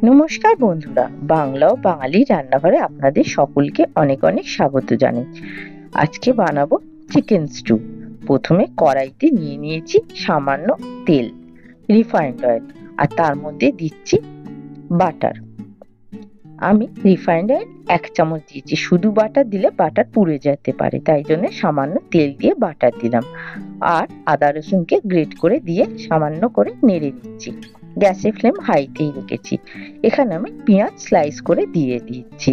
নমস্কার বন্ধুরা, বাংলা ও বাঙালি রান্নাঘরে আপনাদের সকলকে অনেক অনেক স্বাগত জানাই। আজকে বানাবো চিকেন স্টু। প্রথমে কড়াইতে নিয়ে নিয়েছি সামান্য তেল, রিফাইন্ড অয়েল, আর তার মধ্যে দিচ্ছি বাটার। আমি রিফাইন্ড অয়েল 1 চামচ দিয়েছি। শুধু বাটার দিলে বাটার পুড়ে যেতে পারে, তাই জন্য সামান্য তেল দিয়ে বাটার দিলাম। আর আদা রসুনকে গ্রেট করে দিয়ে সামান্য করে নেড়ে দিচ্ছি। গ্যাসের ফ্লেম হাইতেই রেখেছি। এখানে আমি পেঁয়াজ স্লাইস করে দিয়ে দিচ্ছি।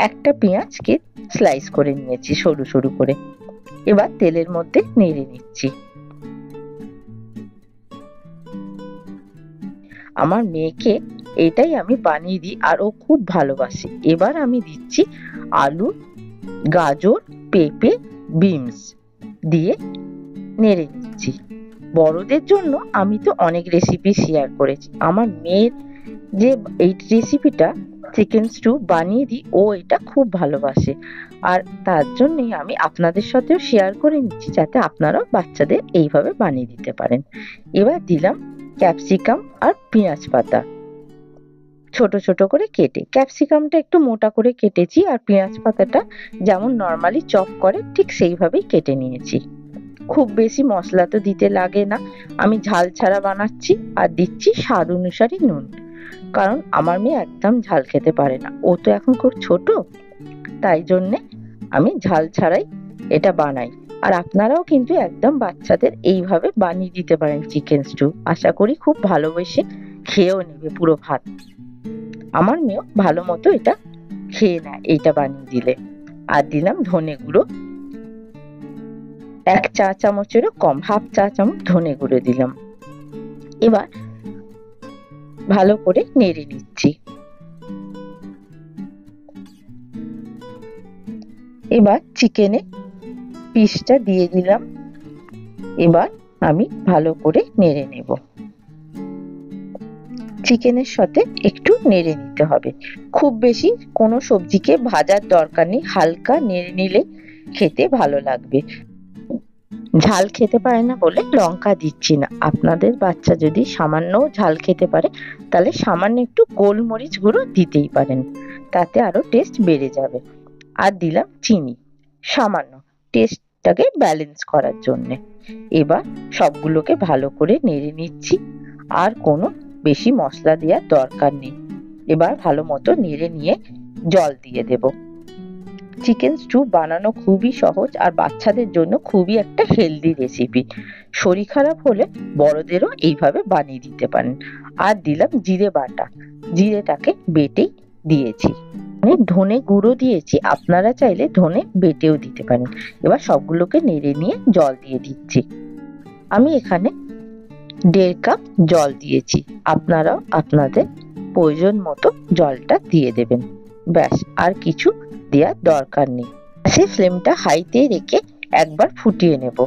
একটা পেঁয়াজকে স্লাইস করে নিয়েছি সরু সরু করে। এবার তেলের মধ্যে নেড়ে নিচ্ছি। আমার মেয়েকে এটাই আমি বানিয়ে দিই, আর ও খুব ভালোবাসে। এবার আমি দিচ্ছি আলু, গাজর, পেঁপে, বিনস দিয়ে নেড়ে নিচ্ছি। বড়দের জন্য আমি তো অনেক রেসিপি শেয়ার করেছি। আমার মেয়ের যে এই রেসিপিটা চিকেন স্টু বানিয়ে দিই, ও এটা খুব ভালোবাসে। আর তার জন্যই আমি আপনাদের সাথেও শেয়ার করে নিচ্ছি, যাতে আপনারাও বাচ্চাদের এইভাবে বানিয়ে দিতে পারেন। এবার দিলাম ক্যাপসিকাম আর পেঁয়াজ পাতা ছোট ছোট করে কেটে। ক্যাপসিকামটা একটু মোটা করে কেটেছি, আর পেঁয়াজ পাতাটা যেমন নর্মালি চপ করে ঠিক সেইভাবেই কেটে নিয়েছি। খুব বেশি মশলা তো দিতে লাগে না, আমি ঝাল ছাড়া বানাচ্ছি। আর দিচ্ছি স্বাদ অনুসারে নুন, কারণ আমার মেয়ে একদম ঝাল খেতে পারে না। ও তো এখন খুব ছোট, তাই জন্যে আমি ঝাল ছাড়াই এটা বানাই। আর আপনারাও কিন্তু একদম বাচ্চাদের এইভাবে বানিয়ে দিতে পারেন চিকেন স্টু। আশা করি খুব ভালোবেসে খেয়েও নেবে পুরো ভাত। আমার মেয়েও ভালো মতো এটা খেয়ে নেয় এইটা বানিয়ে দিলে। আর দিলাম ধনে গুঁড়ো 1 চা চামচেরও কম, হাফ চা চামচ ধনে গুঁড়ো দিলাম। এবার ভালো করে নেড়ে নিচ্ছি। এবার চিকেনে পিসটা দিয়ে দিলাম। এবার আমি ভালো করে নেড়ে নেব। চিকেনের সাথে একটু নেড়ে নিতে হবে। খুব বেশি কোনো সবজিকে ভাজার দরকার নেই, হালকা নেড়ে নিলে খেতে ভালো লাগবে। ঝাল খেতে পারে না বলে লঙ্কা দিচ্ছি না। আপনাদের বাচ্চা যদি সামান্য ঝাল খেতে পারে, তাহলে সামান্য একটু গোলমরিচ গুঁড়ো দিতেই পারেন, তাতে আরো টেস্ট বেড়ে যাবে। আর দিলাম চিনি সামান্য, টেস্টটাকে ব্যালেন্স করার জন্যে। এবার সবগুলোকে ভালো করে নেড়ে নিচ্ছি। আর কোনো বেশি মশলা দেওয়ার দরকার নেই। এবার ভালো মতো নেড়ে নিয়ে জল দিয়ে দেব। চিকেন স্টু বানানো খুবই সহজ, আর বাচ্চাদের জন্য খুবই একটা হেলদি রেসিপি। শরীর খারাপ হলে বড়দেরও এইভাবে বানিয়ে দিতে পারেন। আর দিলাম জিরে বাটা, জিরেটাকে বেটেই দিয়েছি। আমি ধনে গুঁড়ো দিয়েছি, আপনারা চাইলে ধনে বেটেও দিতে পারেন। এবার সবগুলোকে নেড়ে নিয়ে জল দিয়ে দিচ্ছি। আমি এখানে 1.5 কাপ জল দিয়েছি। আপনারাও আপনাদের প্রয়োজন মতো জলটা দিয়ে দেবেন। ব্যাস, আর কিছু দেওয়ার দরকার নেই। গ্যাসের ফ্লেমটা হাইতে রেখে একবার ফুটিয়ে নেব।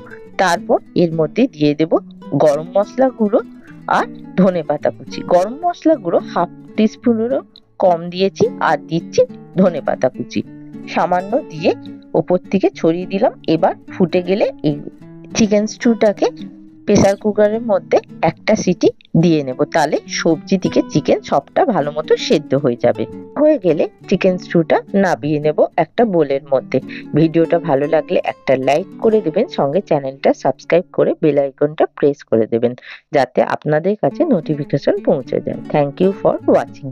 তারপর এর মধ্যে দিয়ে দেব গরম মশলা গুঁড়ো আর ধনেপাতা কুচি। গরম মশলা গুঁড়ো হাফ টিস্পুনেরও কম দিয়েছি, আর দিচ্ছি ধনেপাতা কুচি সামান্য দিয়ে ওপর থেকে ছড়িয়ে দিলাম। এবার ফুটে গেলে এই চিকেন স্টুটাকে প্রেসার কুকারের মধ্যে একটা সিটি দিয়ে নেব, তাহলে সবজি থেকে চিকেন সবটা ভালো মতো সেদ্ধ হয়ে যাবে। হয়ে গেলে চিকেন স্টুটা নামিয়ে নেব একটা বোলের মধ্যে। ভিডিওটা ভালো লাগলে একটা লাইক করে দেবেন, সঙ্গে চ্যানেলটা সাবস্ক্রাইব করে বেল আইকনটা প্রেস করে দেবেন, যাতে আপনাদের কাছে নোটিফিকেশন পৌঁছে যায়। Thank you for watching.